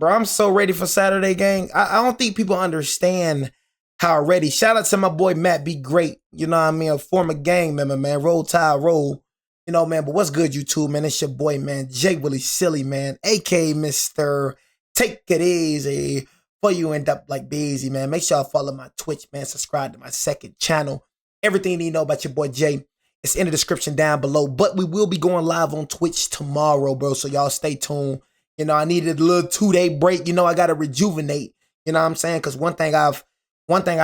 bro. I'm so ready for Saturday, gang. I don't think people understand how ready. Shout out to my boy Matt Be Great. You know what I mean? A former gang member, man. Roll Tide Roll. You know, man. But what's good, YouTube, man? It's your boy, man. Jay Willie Silly, man. A.K.A. Mr. Take It Easy. For you end up like busy, man. Make sure y'all follow my Twitch, man. Subscribe to my second channel. Everything you need to know about your boy Jay, it's in the description down below. But we will be going live on Twitch tomorrow, bro. So y'all stay tuned. You know, I needed a little 2-day break. You know, I gotta rejuvenate. You know what I'm saying? Because one thing I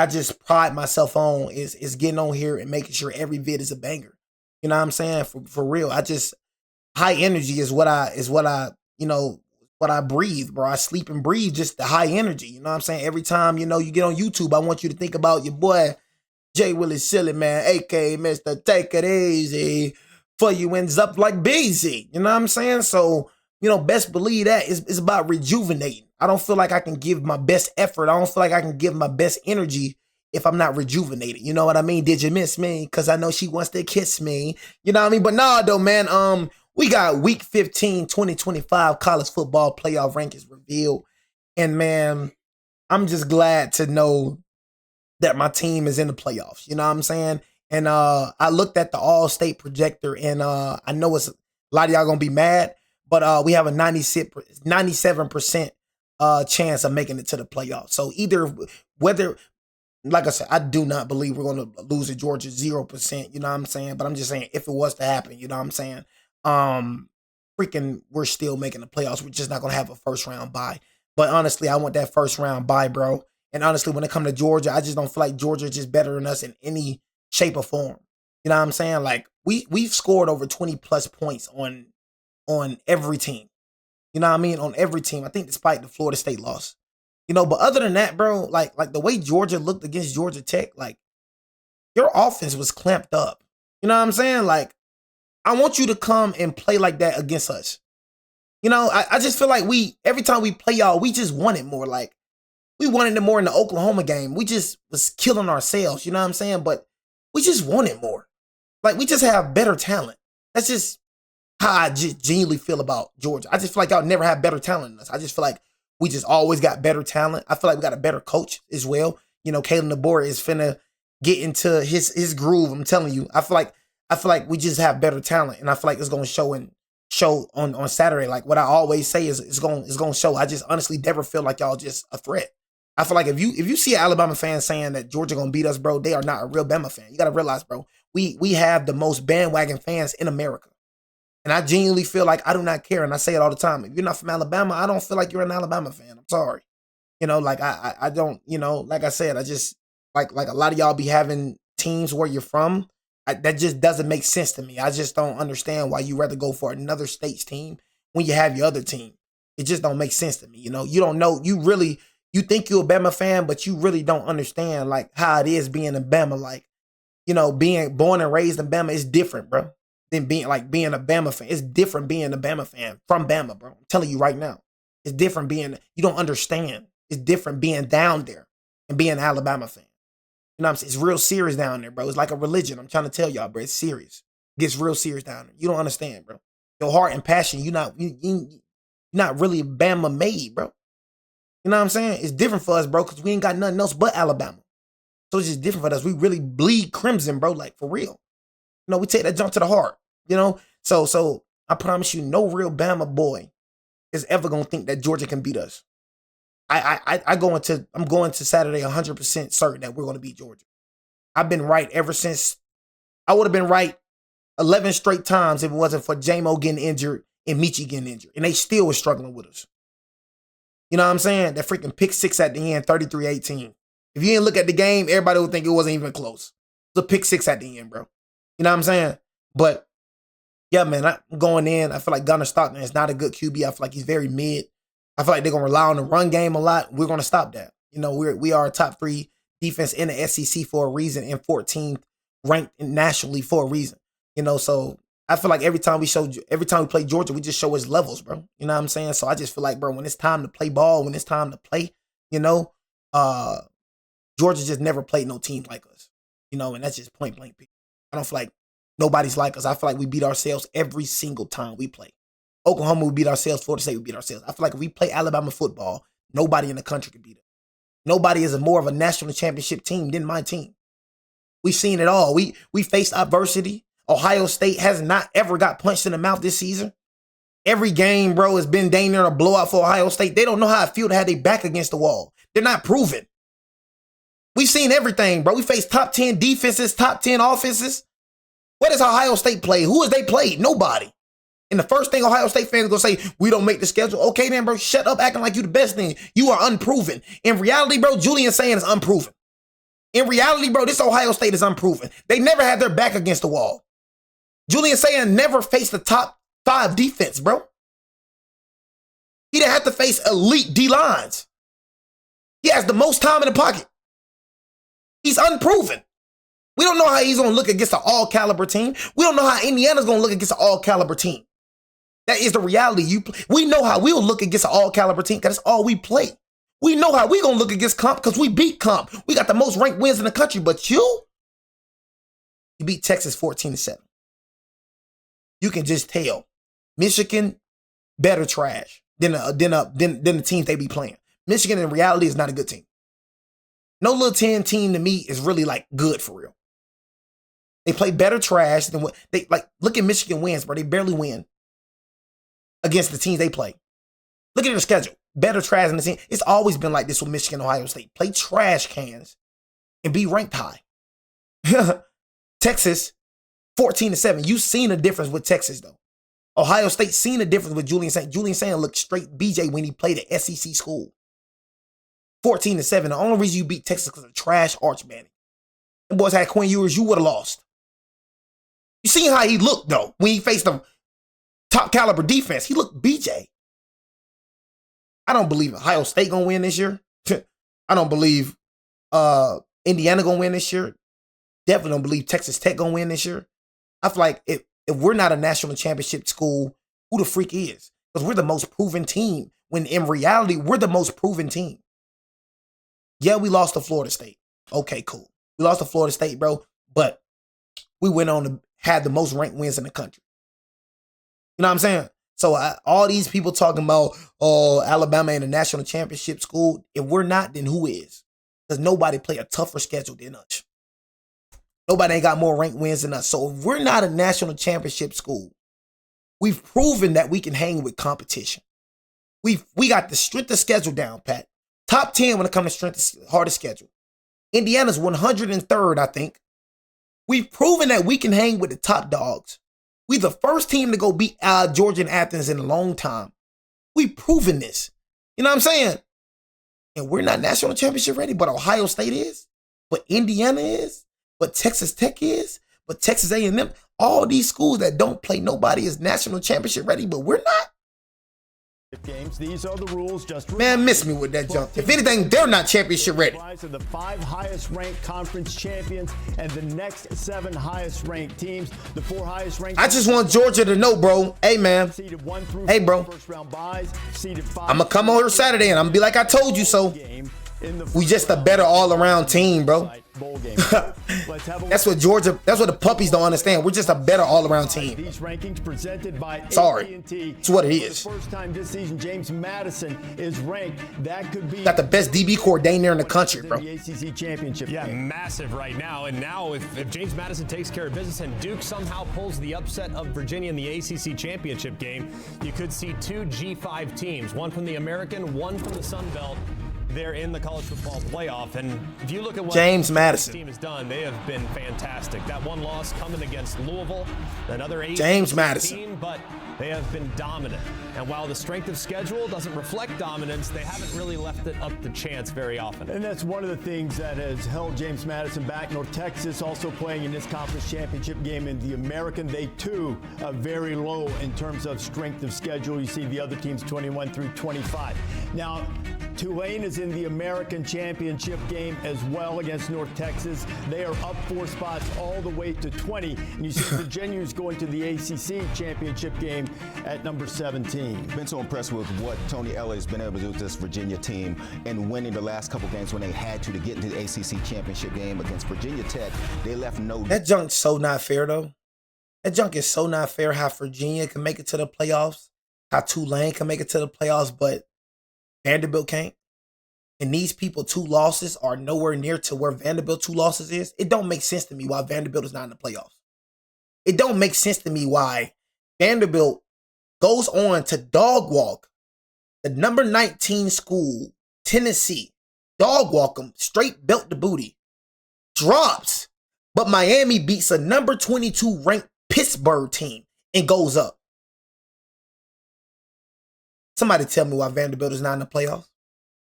just pride myself on is getting on here and making sure every vid is a banger. You know what I'm saying? For real. High energy is what I breathe, bro. I sleep and breathe just the high energy. You know what I'm saying? Every time, you get on YouTube, I want you to think about your boy, Jay Willie Silly, man, a.k.a. Mr. Take It Easy. For you ends up like busy. You know what I'm saying? So, best believe that it's about rejuvenating. I don't feel like I can give my best effort. I don't feel like I can give my best energy if I'm not rejuvenated. You know what I mean? Did you miss me? Because I know she wants to kiss me. You know what I mean? But nah, though, man, we got week 15, 2025 college football playoff rankings revealed. And man, I'm just glad to know that my team is in the playoffs. You know what I'm saying? And I looked at the all-state projector, and I know a lot of y'all going to be mad, but we have a 97% chance of making it to the playoffs. So like I said, I do not believe we're going to lose to Georgia 0%. You know what I'm saying? But I'm just saying, if it was to happen, you know what I'm saying? We're still making the playoffs. We're just not gonna have a first round bye. But honestly, I want that first round bye, bro. And honestly, when it comes to Georgia, I just don't feel like Georgia is just better than us in any shape or form. You know what I'm saying? Like we've scored over 20 plus points on every team. You know what I mean? On every team. I think despite the Florida State loss. But other than that, bro, like the way Georgia looked against Georgia Tech, like your offense was clamped up. You know what I'm saying? Like, I want you to come and play like that against us. I just feel like every time we play y'all, we just want it more. Like, we wanted it more in the Oklahoma game. We just was killing ourselves, you know what I'm saying? But we just want it more. Like, we just have better talent. That's just how I just genuinely feel about Georgia. I just feel like y'all never have better talent than us. I just feel like we just always got better talent. I feel like we got a better coach as well. Kalen DeBoer is finna get into his groove. I'm telling you. I feel like we just have better talent, and I feel like it's gonna show on Saturday. Like what I always say is it's gonna show. I just honestly never feel like y'all just a threat. I feel like if you see an Alabama fan saying that Georgia gonna beat us, bro, they are not a real Bama fan. You gotta realize, bro, we have the most bandwagon fans in America, and I genuinely feel like I do not care, and I say it all the time. If you're not from Alabama, I don't feel like you're an Alabama fan. I'm sorry, like I don't, like I said, I just like a lot of y'all be having teams where you're from. That just doesn't make sense to me. I just don't understand why you rather go for another state's team when you have your other team. It just don't make sense to me. You don't know. You think you're a Bama fan, but you really don't understand like how it is being a Bama. Like, being born and raised in Bama is different, bro, than being a Bama fan. It's different being a Bama fan from Bama, bro. I'm telling you right now. It's different you don't understand. It's different being down there and being an Alabama fan. You know what I'm saying? It's real serious down there, bro. It's like a religion. I'm trying to tell y'all, bro. It's serious. It gets real serious down there. You don't understand, bro. Your heart and passion, you're not really Bama made, bro. You know what I'm saying? It's different for us, bro, because we ain't got nothing else but Alabama. So it's just different for us. We really bleed crimson, bro, like for real. We take that jump to the heart, So I promise you, no real Bama boy is ever going to think that Georgia can beat us. I'm going to Saturday 100% certain that we're going to beat Georgia. I've been right ever since. I would have been right 11 straight times if it wasn't for J-Mo getting injured and Michi getting injured. And they still was struggling with us. You know what I'm saying? That freaking pick six at the end, 33-18. If you didn't look at the game, everybody would think it wasn't even close. It was a pick six at the end, bro. You know what I'm saying? But, yeah, man, I'm going in. I feel like Gunnar Stockton is not a good QB. I feel like he's very mid. I feel like they're going to rely on the run game a lot. We're going to stop that. We are a top 3 defense in the SEC for a reason and 14th ranked nationally for a reason. So I feel like every time we play Georgia, we just show his levels, bro. You know what I'm saying? So I just feel like, bro, when it's time to play ball, when it's time to play, Georgia just never played no team like us. And that's just point blank. I don't feel like nobody's like us. I feel like we beat ourselves every single time we play. Oklahoma would beat ourselves. Florida State would beat ourselves. I feel like if we play Alabama football, nobody in the country can beat us. Nobody is more of a national championship team than my team. We've seen it all. We faced adversity. Ohio State has not ever got punched in the mouth this season. Every game, bro, has been dang near a blowout for Ohio State. They don't know how it feels to have their back against the wall. They're not proven. We've seen everything, bro. We faced top 10 defenses, top 10 offenses. What does Ohio State play? Who has they played? Nobody. And the first thing Ohio State fans are going to say, we don't make the schedule. Okay, then, bro, shut up acting like you the best thing. You are unproven. In reality, bro, Julian saying is unproven. In reality, bro, this Ohio State is unproven. They never had their back against the wall. Julian saying never faced the top 5 defense, bro. He didn't have to face elite D-lines. He has the most time in the pocket. He's unproven. We don't know how he's going to look against an all-caliber team. We don't know how Indiana's going to look against an all-caliber team. That is the reality. We know how we'll look against an all-caliber team because that's all we play. We know how we're going to look against Comp because we beat Comp. We got the most ranked wins in the country. But you beat Texas 14-7. You can just tell. Michigan, better trash than the teams they be playing. Michigan, in reality, is not a good team. No little 10 team to me is really, like, good for real. They play better trash than what they like. Look at Michigan wins, bro. They barely win against the teams they play. Look at their schedule. Better trash than the team. It's always been like this with Michigan, Ohio State. Play trash cans and be ranked high. Texas, 14-7. You've seen a difference with Texas, though. Ohio State seen a difference with Julian Saint. Julian Saint looked straight BJ when he played at SEC school. 14-7. The only reason you beat Texas is because of trash Arch Manning. The boys had Quinn Ewers, you would have lost. You seen how he looked, though, when he faced the top caliber defense. He looked BJ. I don't believe Ohio State gonna win this year. I don't believe Indiana gonna win this year. Definitely don't believe Texas Tech gonna win this year. I feel like if we're not a national championship school, who the freak is? Because we're the most proven team, when in reality, we're the most proven team. Yeah, we lost to Florida State. Okay, cool. We lost to Florida State, bro, but we went on to had the most ranked wins in the country. You know what I'm saying? So all these people talking about, oh, Alabama ain't a national championship school. If we're not, then who is? Because nobody play a tougher schedule than us. Nobody ain't got more ranked wins than us. So if we're not a national championship school, we've proven that we can hang with competition. We got the strength of schedule down, Pat. Top 10 when it comes to strength of hardest schedule. Indiana's 103rd, I think. We've proven that we can hang with the top dogs. We the first team to go beat Georgia and Athens in a long time. We've proven this. You know what I'm saying? And we're not national championship ready, but Ohio State is, but Indiana is, but Texas Tech is, but Texas A&M. All these schools that don't play nobody is national championship ready, but we're not. Games. These are the rules. Just man, miss me with that jump. If anything, they're not championship ready. The 5 highest ranked conference champions and the next 7 highest ranked teams. The 4 highest ranked. I just want Georgia to know, bro. Hey, man. Hey, bro. I'm gonna come on here Saturday and I'm gonna be like, I told you so. We just a better all-around team, bro. That's what Georgia, that's what the puppies don't understand. We're just a better all-around team. These rankings presented by sorry. It's what it is. For the first time this season, James Madison is ranked. That could be got the best DB core down there in the country, bro. The ACC championship. Yeah, massive right now. And now if James Madison takes care of business and Duke somehow pulls the upset of Virginia in the ACC championship game, you could see 2 G5 teams, one from the American, one from the Sun Belt. They're in the college football playoff, and if you look at what James Madison team has done, they have been fantastic. That one loss coming against Louisville, another James Madison team, but they have been dominant. And while the strength of schedule doesn't reflect dominance, they haven't really left it up to chance very often. And that's one of the things that has held James Madison back. North Texas also playing in this conference championship game in the American. They too are very low in terms of strength of schedule. You see the other teams 21 through 25. Now, Tulane is in the American championship game as well against North Texas. They are up 4 spots all the way to 20. And you see Virginia is going to the ACC championship game at number 17. Been so impressed with what Tony Elliott has been able to do with this Virginia team and winning the last couple games when they had to get into the ACC championship game against Virginia Tech. They left no. That junk's so not fair, though. That junk is so not fair how Virginia can make it to the playoffs how Tulane can make it to the playoffs, but Vanderbilt can't. And these people, 2 losses are nowhere near to where Vanderbilt 2 losses is. It don't make sense to me why Vanderbilt is not in the playoffs. It don't make sense to me why Vanderbilt goes on to dog walk the number 19 school, Tennessee, dog walk them, straight belt the booty, drops, but Miami beats a number 22 ranked Pittsburgh team and goes up. Somebody tell me why Vanderbilt is not in the playoffs.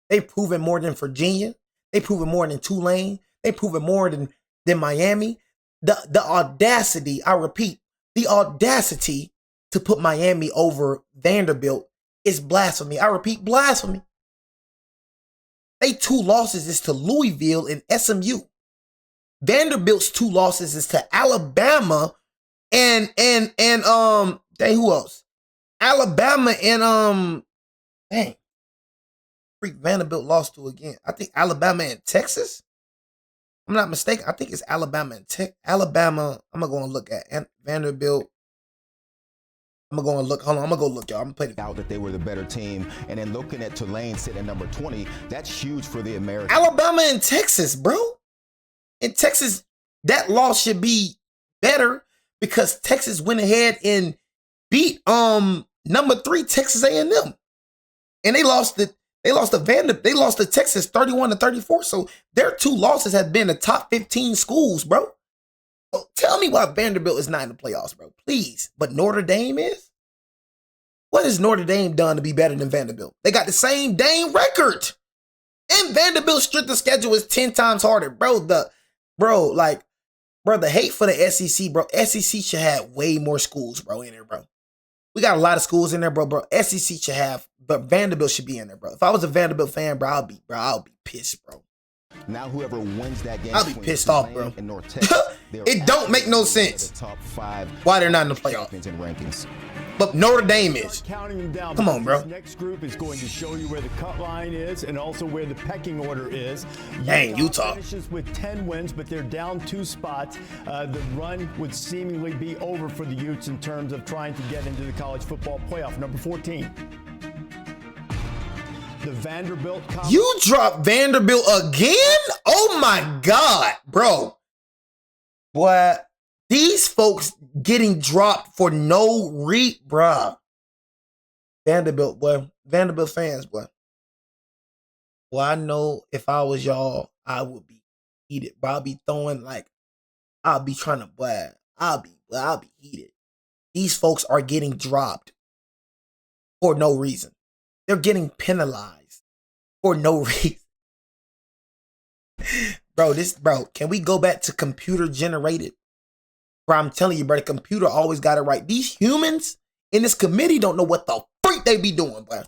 They proven more than Virginia. They proven more than Tulane. They proven more than Miami. The audacity, I repeat, the audacity to put Miami over Vanderbilt is blasphemy. I repeat, blasphemy. They 2 losses is to Louisville and SMU. Vanderbilt's 2 losses is to Alabama and who else? Alabama and dang. Freak Vanderbilt lost to again. I think Alabama and Texas. I'm not mistaken. I think it's Alabama and Alabama. I'm gonna go and look at Vanderbilt. I'm gonna go and look. Hold on, I'm gonna go look, y'all. I'm gonna play the out that they were the better team, and then looking at Tulane sitting at number 20, that's huge for the Americans. Alabama and Texas, bro. In Texas, that loss should be better because Texas went ahead and beat number 3 Texas A&M, and they lost to Texas 31-34. So their 2 losses have been the top 15 schools, bro. So tell me why Vanderbilt is not in the playoffs, bro. Please. But Notre Dame is? What has Notre Dame done to be better than Vanderbilt? They got the same dang record. And Vanderbilt's strength of schedule is 10 times harder. The hate for the SEC, bro. SEC should have way more schools, bro, in there, bro. We got a lot of schools in there, bro. SEC should have, but Vanderbilt should be in there, bro. If I was a Vanderbilt fan, bro, I'll be pissed, bro. Now whoever wins that game, I'll be pissed off, bro. It don't make no sense. The top 5 why they're not in the playoffs in rankings. But Notre Dame is. Counting them down. Come on, bro. This next group is going to show you where the cut line is and also where the pecking order is. Dang, Utah finishes with 10 wins, but they're down 2 spots. The run would seemingly be over for the Utes in terms of trying to get into the college football playoff. Number 14. The Vanderbilt. You dropped Vanderbilt again? Oh my God, bro. Boy, these folks getting dropped for no bruh. Vanderbilt, boy. Vanderbilt fans, boy. Well, I know if I was y'all, I would be heated. But I'll be throwing I'll be trying to, boy. I'll be heated. These folks are getting dropped for no reason. They're getting penalized for no reason. Bro, can we go back to computer generated? Bro, I'm telling you, bro, the computer always got it right. These humans in this committee don't know what the freak they be doing, bro.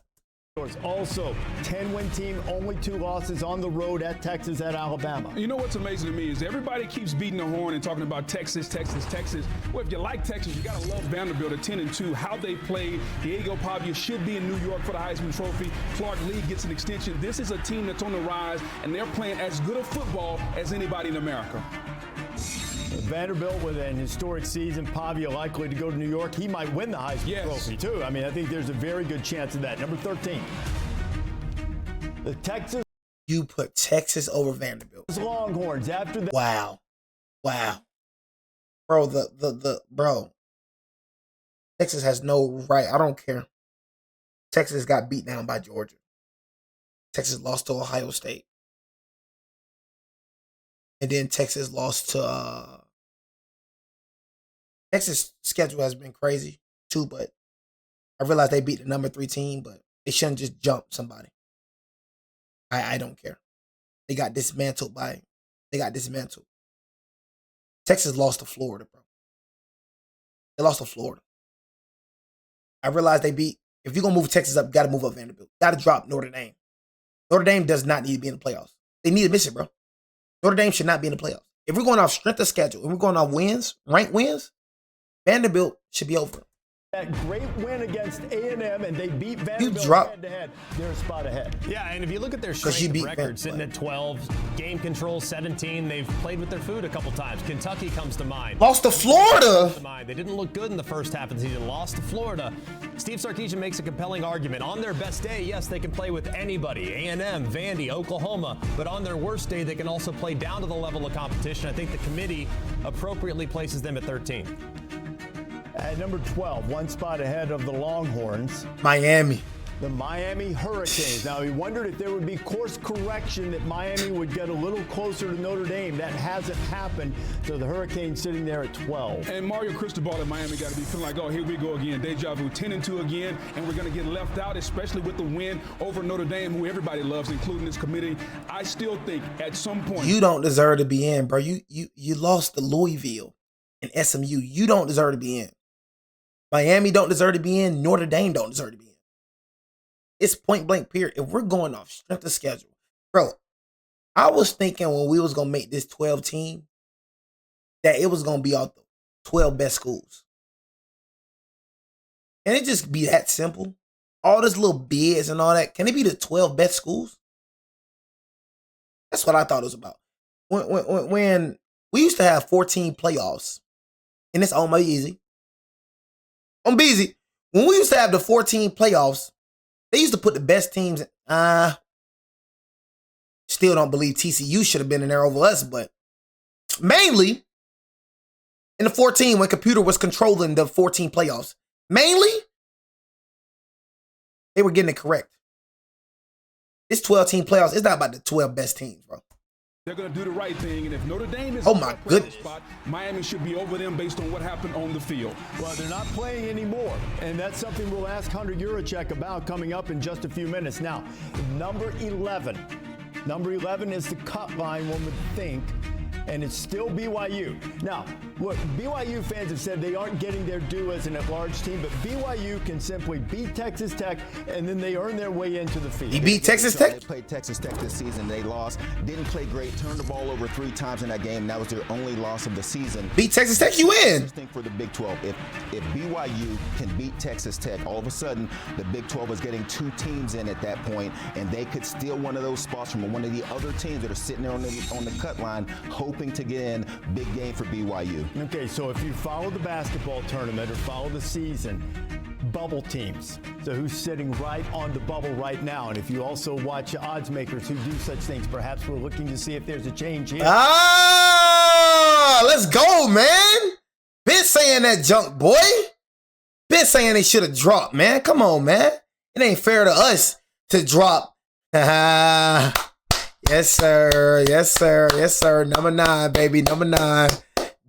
Also, 10-win team, only 2 losses on the road at Texas, at Alabama. You know what's amazing to me is everybody keeps beating the horn and talking about Texas. Well, if you like Texas, you got to love Vanderbilt at 10-2. How they played. Diego Pavia should be in New York for the Heisman Trophy. Clark Lee gets an extension. This is a team that's on the rise, and they're playing as good a football as anybody in America. Vanderbilt with an historic season. Pavia likely to go to New York. He might win the Heisman Trophy, too. I mean, I think there's a very good chance of that. Number 13. The Texas. You put Texas over Vanderbilt. Longhorns after that. Wow. Bro, bro. Texas has no right. I don't care. Texas got beat down by Georgia. Texas lost to Ohio State. And then Texas lost to Texas' schedule has been crazy too, but I realize they beat the number 3 team, but they shouldn't just jump somebody. I don't care. They got dismantled. Texas lost to Florida, bro. They lost to Florida. I realize if you're going to move Texas up, you got to move up Vanderbilt. Got to drop Notre Dame. Notre Dame does not need to be in the playoffs. They need to miss it, bro. Notre Dame should not be in the playoffs. If we're going off strength of schedule, and we're going off wins, ranked wins, Vanderbilt should be over. That great win against A&M, and they beat Vanderbilt head-to-head. They're a spot ahead. Yeah, and if you look at their strength of record, sitting at 12, game control 17, they've played with their food a couple times. Kentucky comes to mind. Lost to Florida. They didn't look good in the first half of the season. Lost to Florida. Steve Sarkisian makes a compelling argument. On their best day, yes, they can play with anybody. A&M, Vandy, Oklahoma. But on their worst day, they can also play down to the level of competition. I think the committee appropriately places them at 13. At number 12, one spot ahead of the Longhorns. Miami. The Miami Hurricanes. Now, we wondered if there would be course correction, that Miami would get a little closer to Notre Dame. That hasn't happened. So the Hurricanes sitting there at 12. And Mario Cristobal at Miami got to be feeling like, oh, here we go again. Deja vu, 10-2 again. And we're going to get left out, especially with the win over Notre Dame, who everybody loves, including this committee. I still think at some point. You don't deserve to be in, bro. You lost to Louisville and SMU. You don't deserve to be in. Miami don't deserve to be in. Notre Dame don't deserve to be in. It's point blank period. If we're going off strength of schedule, bro, I was thinking when we was going to make this 12 team that it was going to be all the 12 best schools. Can it just be that simple? All this little bids and all that. Can it be the 12 best schools? That's what I thought it was about. When we used to have 14 playoffs, and it's almost easy. I'm busy. When we used to have the 14 playoffs, they used to put the best teams in. Still don't believe TCU should have been in there over us, but mainly in the 14 when computer was controlling the 14 playoffs, mainly they were getting it correct. This 12-team playoffs, it's not about the 12 best teams, bro. They're going to do the right thing, and if Notre Dame is oh my goodness spot, Miami should be over them based on what happened on the field. Well, they're not playing anymore, and that's something we'll ask Hunter Yurachek about coming up in just a few minutes. Now, number 11. Number 11 is the cut line, one would think, and it's still BYU. Now, look, BYU fans have said they aren't getting their due as an at-large team, but BYU can simply beat Texas Tech, and then they earn their way into the field. He beat Texas Tech? They played Texas Tech this season. They lost. Didn't play great. Turned the ball over 3 times in that game. That was their only loss of the season. Beat Texas Tech, you win. I think for the Big 12, if BYU can beat Texas Tech, all of a sudden the Big 12 was getting 2 teams in at that point, and they could steal one of those spots from one of the other teams that are sitting there on the cut line, hoping to get in. Big game for BYU. Okay, so if you follow the basketball tournament or follow the season, bubble teams. So who's sitting right on the bubble right now? And if you also watch odds makers who do such things, perhaps we're looking to see if there's a change here. Let's go, man. Been saying that junk, boy. Been saying they should have dropped, man. Come on, man. It ain't fair to us to drop. Yes, sir. Yes, sir. Yes, sir. Number 9, baby. Number 9.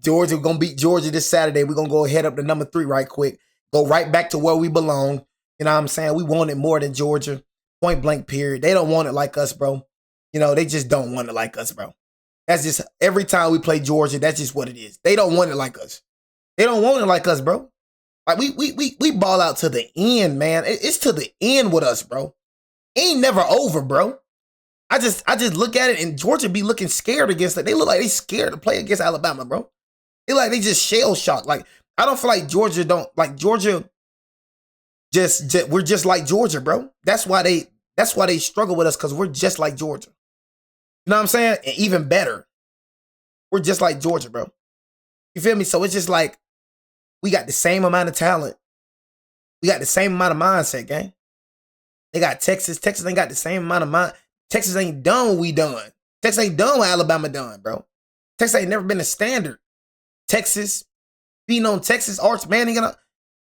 Georgia, we're going to beat Georgia this Saturday. We're going to go head up to number 3 right quick. Go right back to where we belong. You know what I'm saying? We want it more than Georgia. Point blank period. They don't want it like us, bro. You know, they just don't want it like us, bro. That's just every time we play Georgia, that's just what it is. They don't want it like us. They don't want it like us, bro. Like we ball out to the end, man. It's to the end with us, bro. Ain't never over, bro. I just look at it and Georgia be looking scared against it. They look like they scared to play against Alabama, bro. They like they just shell shocked. Like I don't feel like Georgia don't like Georgia. Just we're just like Georgia, bro. That's why they struggle with us because we're just like Georgia. You know what I'm saying? And even better, we're just like Georgia, bro. You feel me? So it's just like we got the same amount of talent. We got the same amount of mindset, gang. They got Texas. Texas ain't got the same amount of mind. Texas ain't done what we done. Texas ain't done what Alabama done, bro. Texas ain't never been a standard. Texas, beating on Texas, Arch Manning,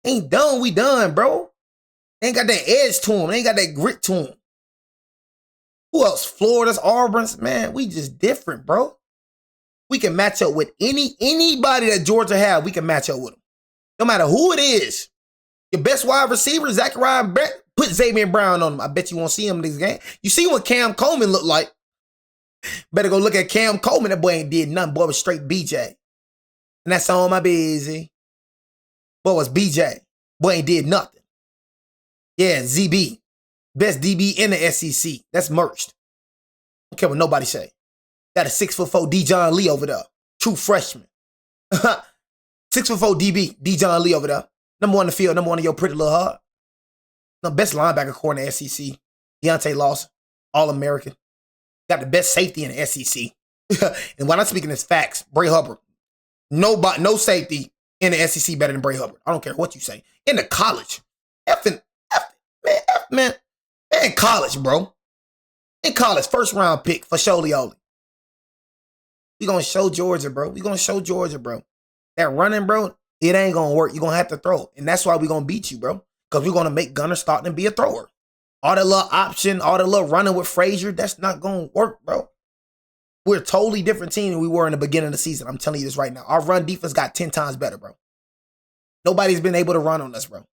ain't done what we done, bro. They ain't got that edge to them. They ain't got that grit to them. Who else? Florida's, Auburn's. Man, we just different, bro. We can match up with anybody that Georgia have. We can match up with them. No matter who it is. Your best wide receiver, Zachariah Brett, put Xavier Brown on him. I bet you won't see him in this game. You see what Cam Coleman looked like. Better go look at Cam Coleman. That boy ain't did nothing. Boy was straight BJ. And that's on my busy. Boy was BJ. Boy ain't did nothing. Yeah, ZB. Best DB in the SEC. That's merged. Don't care what nobody say. Got a 6'4" Dijon Lee over there. True freshman. 6'4" DB. Dijon Lee over there. Number one in the field, number one in your pretty little heart. The best linebacker core in the SEC. Deontay Lawson, All-American. Got the best safety in the SEC. And when I'm speaking this facts, Bray Hubbard. No safety in the SEC better than Bray Hubbard. I don't care what you say. In the college. Man, college, bro. In college, first round pick for Sholioli. We gonna show Georgia, bro. That running, bro, it ain't gonna work. You're gonna have to throw. And that's why we gonna beat you, bro. Because we're gonna make Gunner Stockton be a thrower. All that little option, all that little running with Frazier, that's not gonna work, bro. We're a totally different team than we were in the beginning of the season. I'm telling you this right now. Our run defense got 10 times better, bro. Nobody's been able to run on us, bro.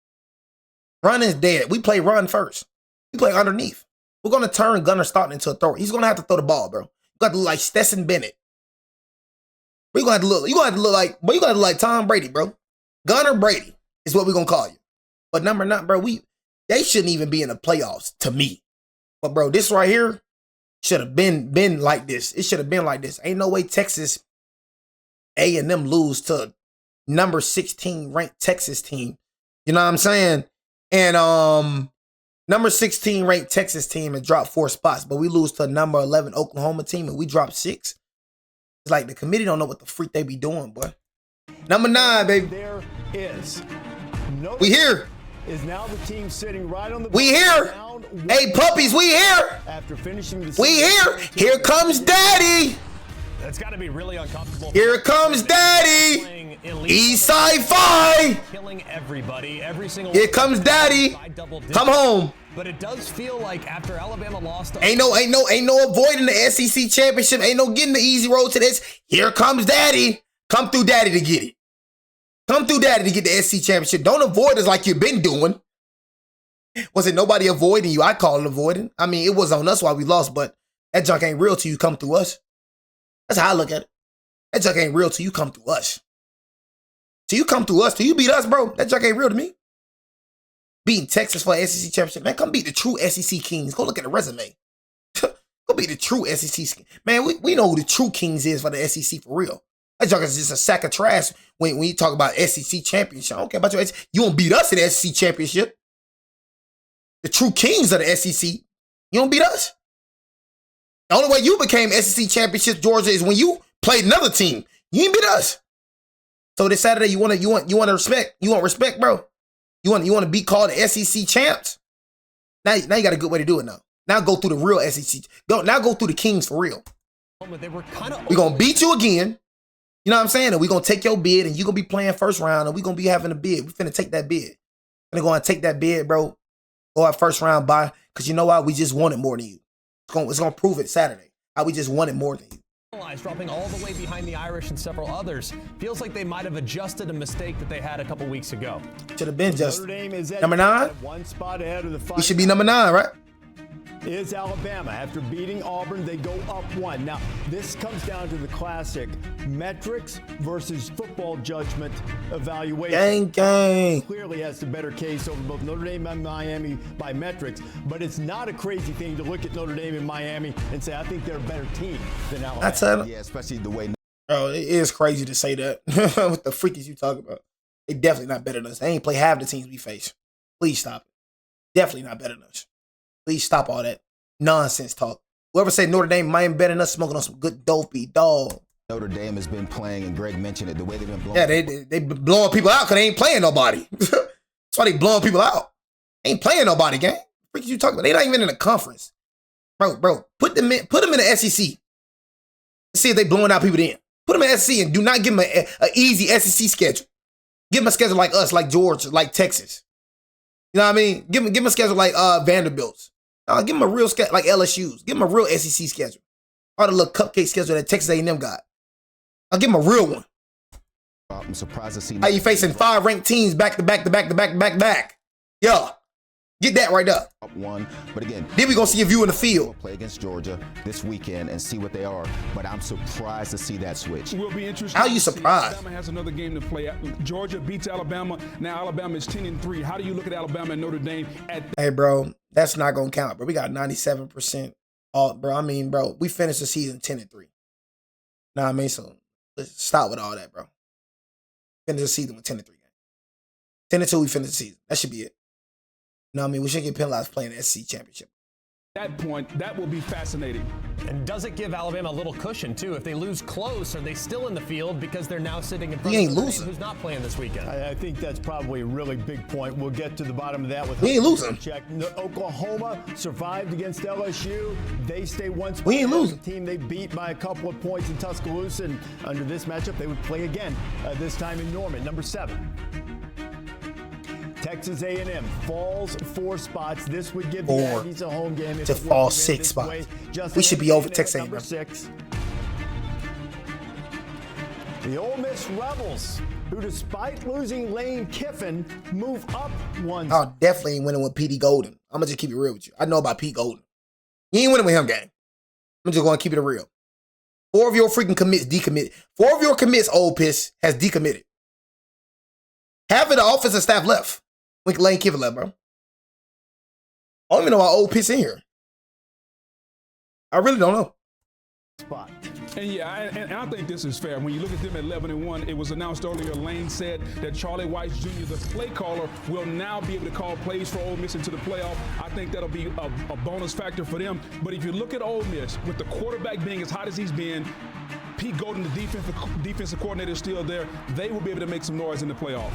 Run is dead. We play run first. We play underneath. We're going to turn Gunner Stockton into a thrower. He's going to have to throw the ball, bro. You got to look like Stetson Bennett. You're going to have to look like Tom Brady, bro. Gunner Brady is what we're going to call you. But number 9, bro, they shouldn't even be in the playoffs to me. But, bro, this right here should have been like this. It should have been like this. Ain't no way Texas A&M lose to number 16 ranked Texas team. You know what I'm saying? And number 16 ranked Texas team and dropped 4 spots, but we lose to a number 11 Oklahoma team and we dropped 6. It's like the committee don't know what the freak they be doing, boy. Number 9, baby. There is. We here. Is now the team sitting right on the. We here. Hey, puppies, we here. After finishing the. We here. Here comes Daddy. That's got to be really uncomfortable. Here comes Daddy. Eastside Fi. Killing everybody, every single. Here comes Daddy. Come home. But it does feel like after Alabama lost. Ain't no avoiding the SEC championship. Ain't no getting the easy road to this. Here comes Daddy. Come through Daddy to get it. Come through Daddy to get the SEC championship. Don't avoid us like you've been doing. Was it nobody avoiding you? I call it avoiding. I mean, it was on us while we lost, but that junk ain't real till you come through us. That's how I look at it. That junk ain't real till you come through us. Till you come through us, till you beat us, bro. That junk ain't real to me. Beating Texas for an SEC championship. Man, come beat the true SEC Kings. Go look at the resume. Go beat the true SEC. Man, we know who the true Kings is for the SEC for real. That junk is just a sack of trash when you talk about SEC championship. I don't care about your SEC. You won't beat us in the SEC championship. The true Kings of the SEC. You don't beat us. The only way you became SEC championship, Georgia, is when you played another team. You ain't beat us. So this Saturday, you want respect. You want respect, bro. You want to be called the SEC champs. Now you got a good way to do it now. Now go through the real SEC. Now go through the Kings for real. We're gonna beat you again. You know what I'm saying? And we're gonna take your bid, and you're gonna be playing first round, and we're gonna be having a bid. We're finna take that bid. We're gonna take that bid, bro. Go out first round bye. Because you know why? We just wanted more than you. It's gonna prove it Saturday. How we just wanted more than you. Dropping all the way behind the Irish and several others. Feels like they might have adjusted a mistake that they had a couple weeks ago. Should have been just Notre Dame is at number 9. One spot ahead of the. We should be number 9, right? Is Alabama. After beating Auburn, they go up 1. Now, this comes down to the classic metrics versus football judgment evaluation. Gang. Clearly has the better case over both Notre Dame and Miami by metrics, but it's not a crazy thing to look at Notre Dame and Miami and say, I think they're a better team than Alabama. That's it. Yeah, especially the way. Bro, it is crazy to say that. What the freak is you talking about? They definitely not better than us. They ain't play half the teams we face. Please stop it. Definitely not better than us. Please stop all that nonsense talk. Whoever said Notre Dame might be better than us, smoking on some good dopey dog. Notre Dame has been playing, and Greg mentioned it, the way they've been blowing. Yeah, they been blowing people out because they ain't playing nobody. That's why they blowing people out. They ain't playing nobody, gang. What are you talking about? They not even in a conference. Bro, put them in the SEC. Let's see if they blowing out people then. Put them in the SEC and do not give them an easy SEC schedule. Give them a schedule like us, like Georgia, like Texas. You know what I mean? Give them a schedule like Vanderbilt's. Give them a real schedule like LSU's. Give them a real SEC schedule. Or the little cupcake schedule that Texas A&M got. I'll give them a real one. I'm surprised to see. How you facing 5 ranked teams back to back to back to back to back to back? Yeah. Get that right up. 1, but again, then we gonna see if you in the field. We'll play against Georgia this weekend and see what they are. But I'm surprised to see that switch. Will be interesting. How you surprised? Alabama has another game to play. Georgia beats Alabama. Now Alabama is 10-3. How do you look at Alabama and Notre Dame? Hey, bro, that's not gonna count, bro. We got 97%. Bro, I mean, bro, we finished the season 10-3. Know what I mean? So let's stop with all that, bro. Finish the season with 10-3. 10-2, we finish the season. That should be it. You know what I mean? We shouldn't get penalized playing the SEC championship. That point, that will be fascinating. And does it give Alabama a little cushion, too? If they lose close, are they still in the field because they're now sitting in front We ain't of Notre Dame, losing. who's not playing this weekend? I think that's probably a really big point. We'll get to the bottom of that with We ain't losing. check. Oklahoma survived against LSU. They stay one spot. We ain't losing. The team they beat by a couple of points in Tuscaloosa, and under this matchup, they would play again, this time in Norman. Number 7. Texas A&M falls 4 spots. This would give the 4 Aggies a home game. If to it were fall win 6 this spots. way. We should be over Texas A&M. Number 6. The Ole Miss Rebels, who despite losing Lane Kiffin, move up 1 I definitely ain't winning with P.D. Golden. I'm going to just keep it real with you. I know about Pete Golden. You ain't winning with him, gang. I'm just going to keep it real. 4 of your freaking commits decommitted. 4 of your commits, Ole Piss, has decommitted. Half of the offensive staff left. When Lane Kiffin left, bro. I don't even know why Ole Piss in here. I really don't know. spot. And yeah, and I think this is fair. When you look at them at 11-1, it was announced earlier, Lane said that Charlie Weiss Jr., the play caller, will now be able to call plays for Ole Miss into the playoff. I think that'll be a bonus factor for them. But if you look at Ole Miss, with the quarterback being as hot as he's been, Pete Golden, the defensive coordinator, is still there, they will be able to make some noise in the playoff.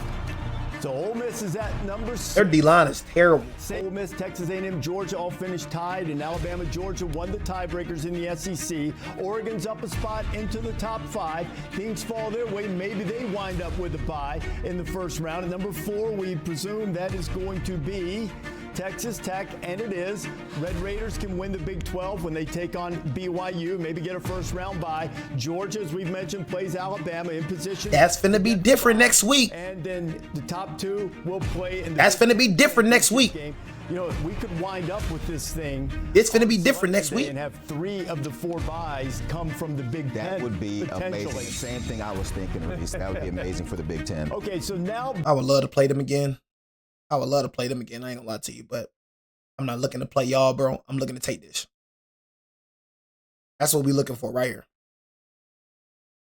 So Ole Miss is at number 6. Their D-line is terrible. Ole Miss, Texas A&M, Georgia all finished tied, and Alabama, Georgia won the tiebreakers in the SEC. Oregon's up a spot into the top 5. Things fall their way. Maybe they wind up with a bye in the first round. And number 4, we presume that is going to be Texas Tech, and it is. Red Raiders can win the Big 12 when they take on BYU, maybe get a first-round bye. Georgia, as we've mentioned, plays Alabama in position. That's finna be different next week. And then the top 2 will play in the That's finna be different next week. game. You know, we could wind up with this thing. It's finna be different next week. And have 3 of the 4 buys come from the Big Ten. That would be amazing. potentially. Same thing I was thinking, Reese. That would be amazing for the Big Ten. Okay, so now I would love to play them again. I would love to play them again. I ain't gonna lie to you, but I'm not looking to play y'all, bro. I'm looking to take this. That's what we looking for right here.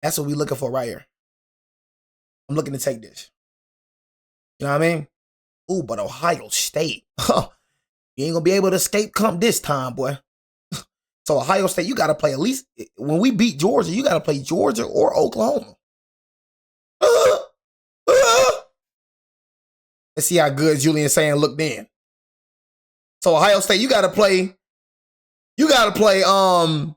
That's what we looking for right here. I'm looking to take this. You know what I mean? Ooh, but Ohio State. Huh. You ain't gonna be able to escape come this time, boy. So Ohio State, you gotta play at least when we beat Georgia, you gotta play Georgia or Oklahoma. Let's see how good Julian saying looked then. So Ohio State, you gotta play Oklahoma.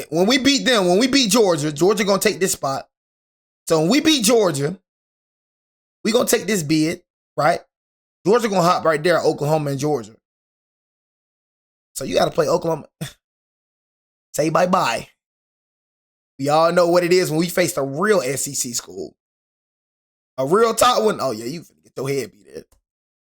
When we beat them, when we beat Georgia, Georgia gonna take this spot. So when we beat Georgia, we gonna take this bid, right? Georgia gonna hop right there, Oklahoma and Georgia. So you gotta play Oklahoma. Say bye-bye. We all know what it is when we face a real SEC school. A real top one. Oh yeah, you finna get your head beat in.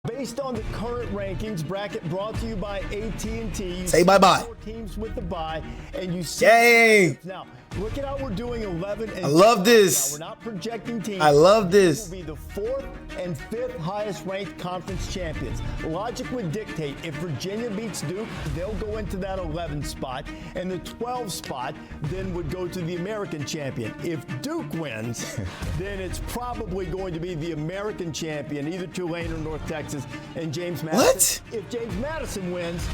based on the current rankings, bracket brought to you by AT&T. Say bye-bye. 4 teams with the bye, and you see. Yay! Now, look at how we're doing 11 and I love this. Now, we're not projecting teams. I love this. Will be the 4th and 5th highest ranked conference champions. Logic would dictate if Virginia beats Duke, they'll go into that 11 spot, and the 12 spot then would go to the American champion. If Duke wins, then it's probably going to be the American champion, either Tulane or North Texas, and James Madison. What? If James Madison wins,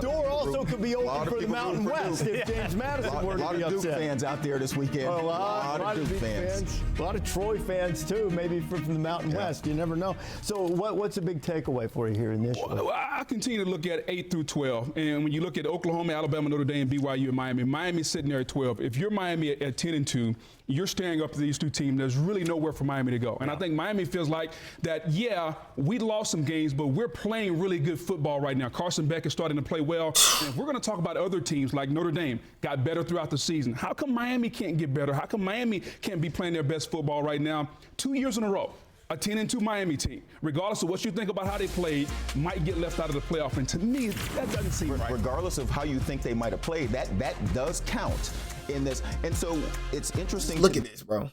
door also could be open for the Mountain West if James Madison were to be upset. A lot of Duke fans out there this weekend. A lot of Duke fans. A lot of Troy fans, too, maybe from the Mountain West. You never know. So what's a big takeaway for you here initially? Well, I continue to look at 8 through 12. And when you look at Oklahoma, Alabama, Notre Dame, BYU, and Miami, Miami's sitting there at 12. If you're Miami at 10 and 2, you're staring up to these two teams. There's really nowhere for Miami to go. And I think Miami feels like that, yeah, we lost some games, but we're playing really good football right now. Carson Beck is starting to play well. And if we're going to talk about other teams like Notre Dame, got better throughout the season. How come Miami can't get better? How come Miami can't be playing their best football right now? 2 years in a row. A 10 and 2 Miami team, regardless of what you think about how they played, might get left out of the playoff. And to me, that doesn't seem right. Regardless of how you think they might have played, that does count in this. And so it's interesting. Look at this, bro.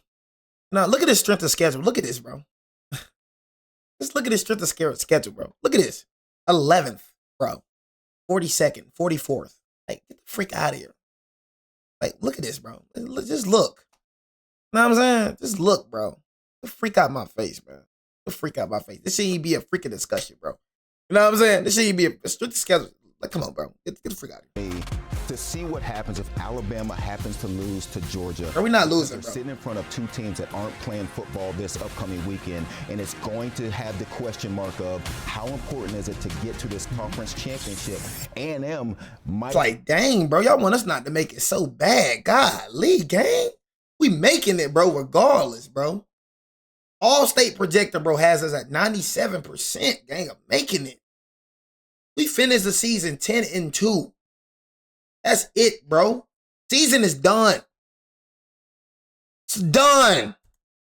Now, look at this strength of schedule. Look at this, bro. Just look at this strength of schedule, bro. Look at this. 11th, bro. 42nd, 44th. Like, get the freak out of here. Like, look at this, bro. Just look. You know what I'm saying? Just look, bro. Get freak out my face, man. Get freak out my face. This shit ain't be a freaking discussion, bro. You know what I'm saying? This shit ain't be a strict schedule. Like, come on, bro. Get the freak out of here. To see what happens if Alabama happens to lose to Georgia. Bro, we not losing, They're bro. sitting in front of two teams that aren't playing football this upcoming weekend, and it's going to have the question mark of how important is it to get to this conference championship. A&M might. It's like, dang, bro. Y'all want us not to make it so bad. Golly, gang. We making it, bro, regardless, bro. All state projector, bro, has us at 97%, gang, of making it. We finished the season 10-2. That's it, bro. Season is done. It's done.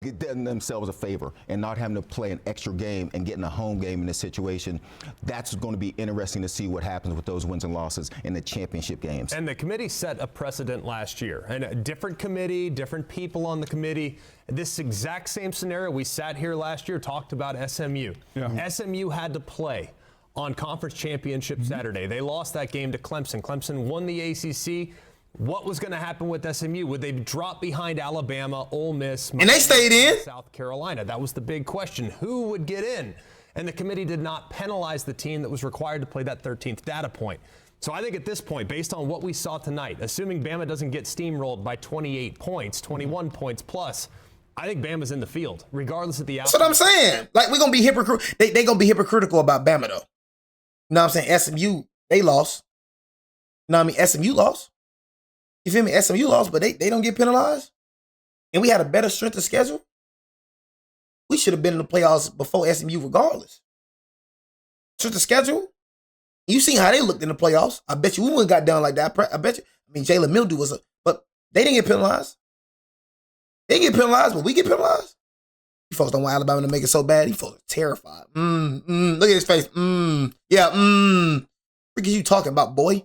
Get themselves a favor and not having to play an extra game and getting a home game in this situation. That's going to be interesting to see what happens with those wins and losses in the championship games. And the committee set a precedent last year. And a different committee, different people on the committee. This exact same scenario, we sat here last year, talked about SMU. Yeah. SMU had to play on Conference Championship Saturday. They lost that game to Clemson. Clemson won the ACC. What was going to happen with SMU? Would they drop behind Alabama, Ole Miss, and they stayed in South Carolina? That was the big question. Who would get in? And the committee did not penalize the team that was required to play that 13th data point. So I think at this point, based on what we saw tonight, assuming Bama doesn't get steamrolled by 28 points, 21 points plus, I think Bama's in the field, regardless of the outcome. That's what I'm saying. Like, we're going to be hypocritical. They going to be hypocritical about Bama, though. You know what I'm saying? SMU, they lost. You know what I mean? SMU lost. You feel me? SMU lost, but they don't get penalized. And we had a better strength of schedule. We should have been in the playoffs before SMU regardless. Strength of schedule. You seen how they looked in the playoffs. I bet you we wouldn't got done like that. I bet you. I mean, Jalen Mildew was but they didn't get penalized. They get penalized, but we get penalized. You folks don't want Alabama to make it so bad. You folks are terrified. Look at his face. Yeah, What are you talking about, boy?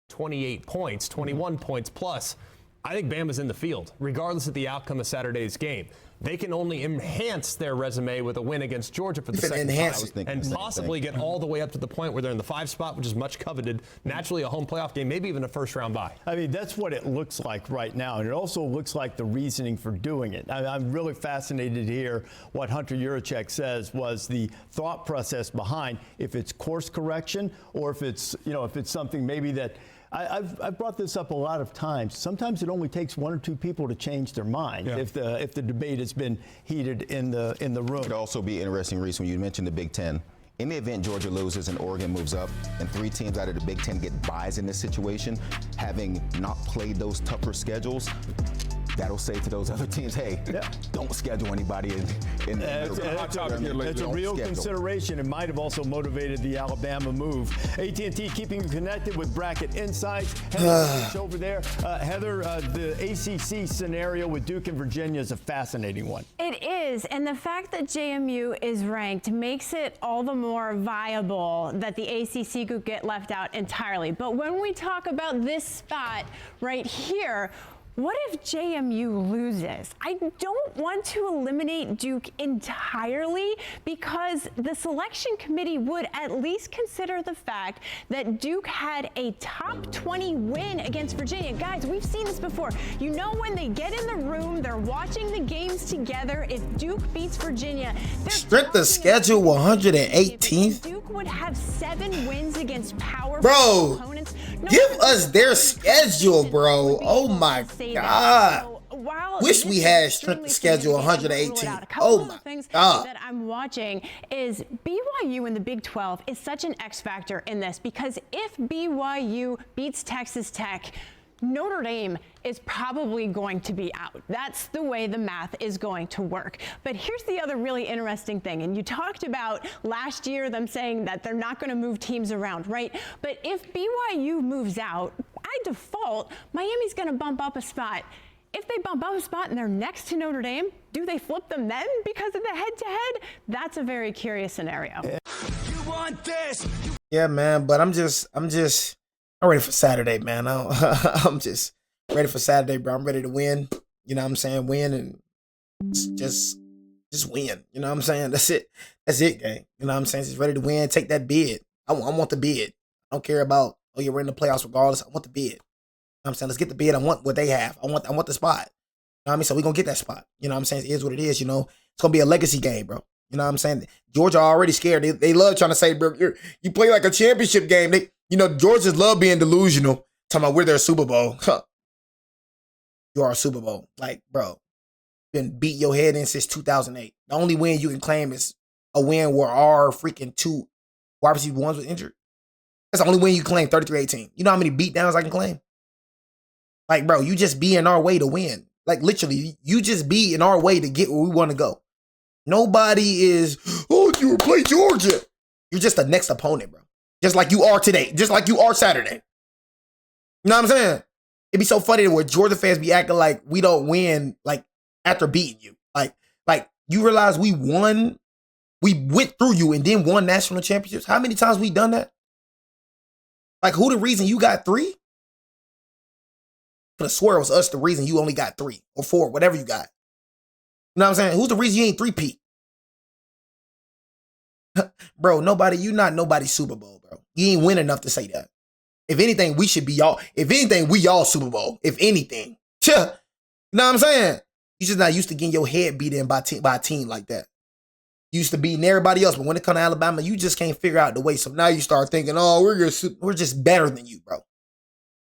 28 points, 21 points plus. I think Bama's in the field, regardless of the outcome of Saturday's game. They can only enhance their resume with a win against Georgia for the second time and possibly get all the way up to the point where they're in the 5 spot, which is much coveted. Naturally, a home playoff game, maybe even a first-round bye. I mean, that's what it looks like right now, and it also looks like the reasoning for doing it. I'm really fascinated to hear what Hunter Yurachek says was the thought process behind if it's course correction or if it's, if it's something maybe that I've brought this up a lot of times. Sometimes it only takes 1 or 2 people to change their mind if the debate has been heated in the room. It could also be interesting, Reese, when you mentioned the Big Ten. In the event Georgia loses and Oregon moves up and 3 teams out of the Big Ten get buys in this situation, having not played those tougher schedules, that'll say to those other teams, hey, don't schedule anybody in It's a real consideration. It might have also motivated the Alabama move. AT&T keeping you connected with Bracket Insights. Heather over there. Heather, the ACC scenario with Duke and Virginia is a fascinating one. It is, and the fact that JMU is ranked makes it all the more viable that the ACC could get left out entirely. But when we talk about this spot right here, what if JMU loses? I don't want to eliminate Duke entirely because the selection committee would at least consider the fact that Duke had a top 20 win against Virginia. Guys, we've seen this before. You know, when they get in the room, they're watching the games together. If Duke beats Virginia, strength of schedule 118th. Duke would have 7 wins against powerful opponents. Give us their schedule, bro. Oh my God. Wish we had strength of schedule 118. Oh my God. That I'm watching is BYU in the Big 12 is such an X factor in this because if BYU beats Texas Tech, Notre Dame is probably going to be out. That's the way the math is going to work. But here's the other really interesting thing. And you talked about last year them saying that they're not going to move teams around, right? But if BYU moves out, by default, Miami's going to bump up a spot. If they bump up a spot and they're next to Notre Dame, do they flip them then because of the head-to-head? That's a very curious scenario. You want this? Yeah, man, but I'm ready for Saturday, man. I'm just ready for Saturday, bro. I'm ready to win. You know what I'm saying? Win and just win. You know what I'm saying? That's it. That's it, gang. You know what I'm saying? Just ready to win. Take that bid. I want the bid. I don't care about, we're in the playoffs regardless. I want the bid. You know what I'm saying? Let's get the bid. I want what they have. I want the spot. You know what I mean? So we're going to get that spot. You know what I'm saying? It is what it is, you know. It's going to be a legacy game, bro. You know what I'm saying? Georgia already scared. They love trying to say, bro, you play like a championship game. Georgians love being delusional. Talking about we're their Super Bowl. Huh. You are a Super Bowl. Like, bro, been beat your head in since 2008. The only win you can claim is a win where our freaking 2 wide receiver ones was injured. That's the only win you can claim, 33-18. You know how many beatdowns I can claim? Like, bro, you just be in our way to win. Like, literally, you just be in our way to get where we want to go. Nobody is, you play Georgia. You're just the next opponent, bro. Just like you are today. Just like you are Saturday. You know what I'm saying? It'd be so funny where Georgia fans be acting like we don't win, like, after beating you. Like you realize we won, we went through you and then won national championships. How many times we done that? Like, who the reason you got 3? Could have swore it was us the reason you only got 3 or 4, whatever you got. You know what I'm saying? Who's the reason you ain't 3-peat? Bro, you not nobody's Super Bowl, bro. You ain't win enough to say that. If anything, we should be y'all. If anything, we y'all Super Bowl. If anything. You know what I'm saying? You just not used to getting your head beat in by a team like that. You used to beating everybody else, but when it comes to Alabama, you just can't figure out the way. So now you start thinking, oh, we're just better than you, bro.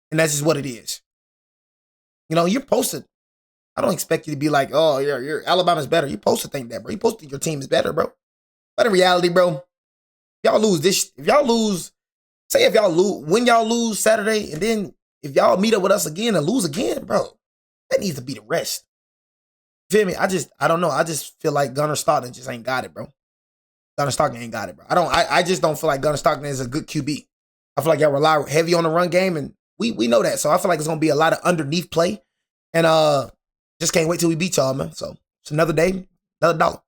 And that's just what it is. You know, you're supposed to. I don't expect you to be like, oh, your Alabama's better. You're supposed to think that, bro. You're supposed to think your team is better, bro. But in reality, bro, if y'all lose when y'all lose Saturday, and then if y'all meet up with us again and lose again, bro, that needs to be the rest. Feel me? I don't know. I just feel like Gunnar Stockton just ain't got it, bro. Gunnar Stockton ain't got it, bro. I just don't feel like Gunnar Stockton is a good QB. I feel like y'all rely heavy on the run game, and we know that. So I feel like it's gonna be a lot of underneath play. And just can't wait till we beat y'all, man. So it's another day, another dollar.